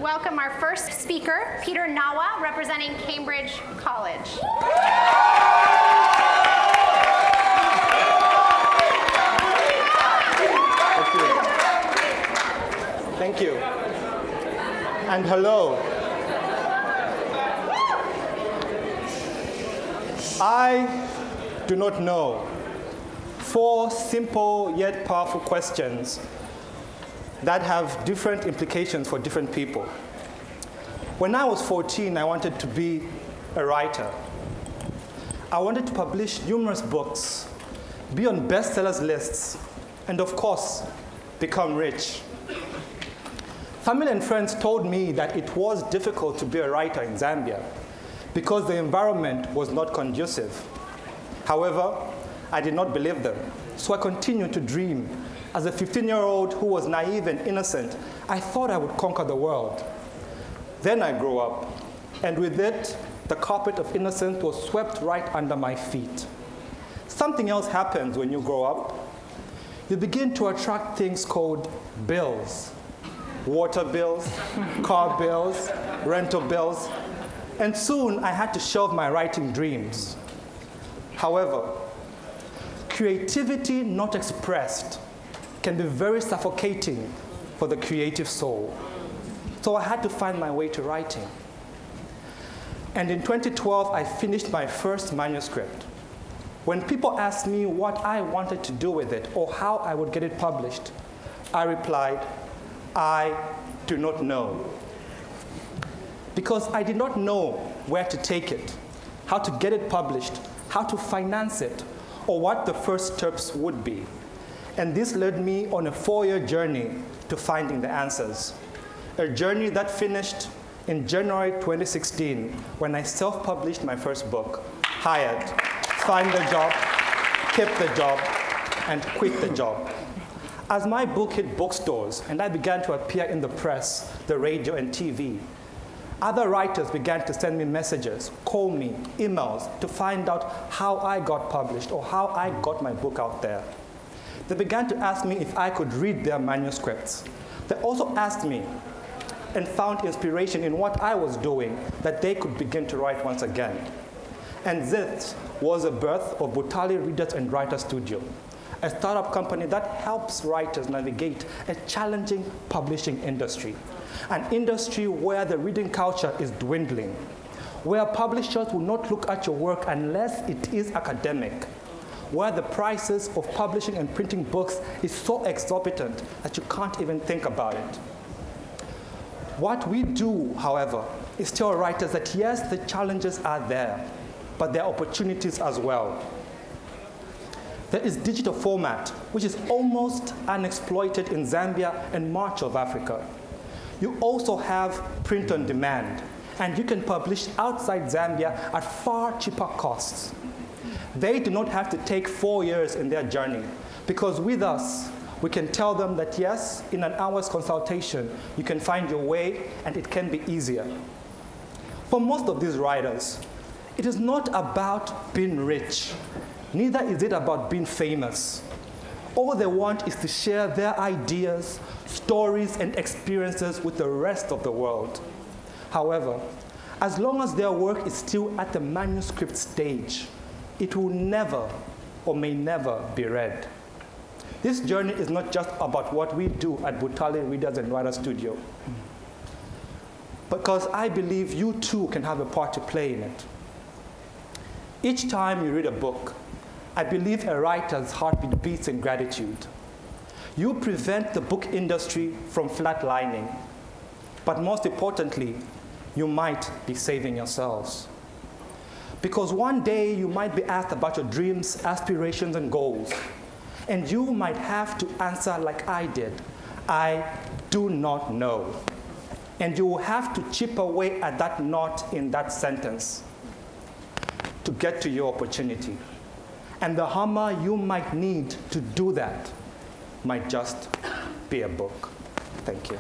welcome our first speaker, Peter Nawa, representing Cambridge College. Thank you. And hello. I do not know. 4 simple yet powerful questions that have different implications for different people. When I was 14, I wanted to be a writer. I wanted to publish numerous books, be on bestsellers lists, and of course, become rich. Family and friends told me that it was difficult to be a writer in Zambia because the environment was not conducive. However, I did not believe them, so I continued to dream. As a 15-year-old who was naive and innocent, I thought I would conquer the world. Then I grew up, and with it, the carpet of innocence was swept right under my feet. Something else happens when you grow up. You begin to attract things called bills. Water bills, car bills, rental bills, and soon I had to shelve my writing dreams. However, creativity not expressed can be very suffocating for the creative soul. So I had to find my way to writing. And in 2012, I finished my first manuscript. When people asked me what I wanted to do with it or how I would get it published, I replied, I do not know. Because I did not know where to take it, how to get it published, how to finance it, or what the first steps would be. And this led me on a 4-year journey to finding the answers. A journey that finished in January 2016 when I self-published my first book, Hired, Find the Job, Keep the Job, and Quit the Job. As my book hit bookstores and I began to appear in the press, the radio, and TV, other writers began to send me messages, call me, emails, to find out how I got published or how I got my book out there. They began to ask me if I could read their manuscripts. They also asked me and found inspiration in what I was doing that they could begin to write once again. And this was the birth of Butali Readers and Writers Studio, a startup company that helps writers navigate a challenging publishing industry, an industry where the reading culture is dwindling, where publishers will not look at your work unless it is academic, where the prices of publishing and printing books is so exorbitant that you can't even think about it. What we do, however, is tell writers that yes, the challenges are there, but there are opportunities as well. There is digital format, which is almost unexploited in Zambia and much of Africa. You also have print on demand, and you can publish outside Zambia at far cheaper costs. They do not have to take 4 years in their journey, because with us, we can tell them that yes, in an hour's consultation, you can find your way, and it can be easier. For most of these writers, it is not about being rich. Neither is it about being famous. All they want is to share their ideas, stories, and experiences with the rest of the world. However, as long as their work is still at the manuscript stage, it will never or may never be read. This journey is not just about what we do at Butali Readers and Writers Studio, because I believe you too can have a part to play in it. Each time you read a book, I believe a writer's heartbeat beats in gratitude. You prevent the book industry from flatlining, but most importantly, you might be saving yourselves. Because one day you might be asked about your dreams, aspirations, and goals, and you might have to answer like I did, I do not know. And you will have to chip away at that knot in that sentence to get to your opportunity. And the hammer you might need to do that might just be a book. Thank you.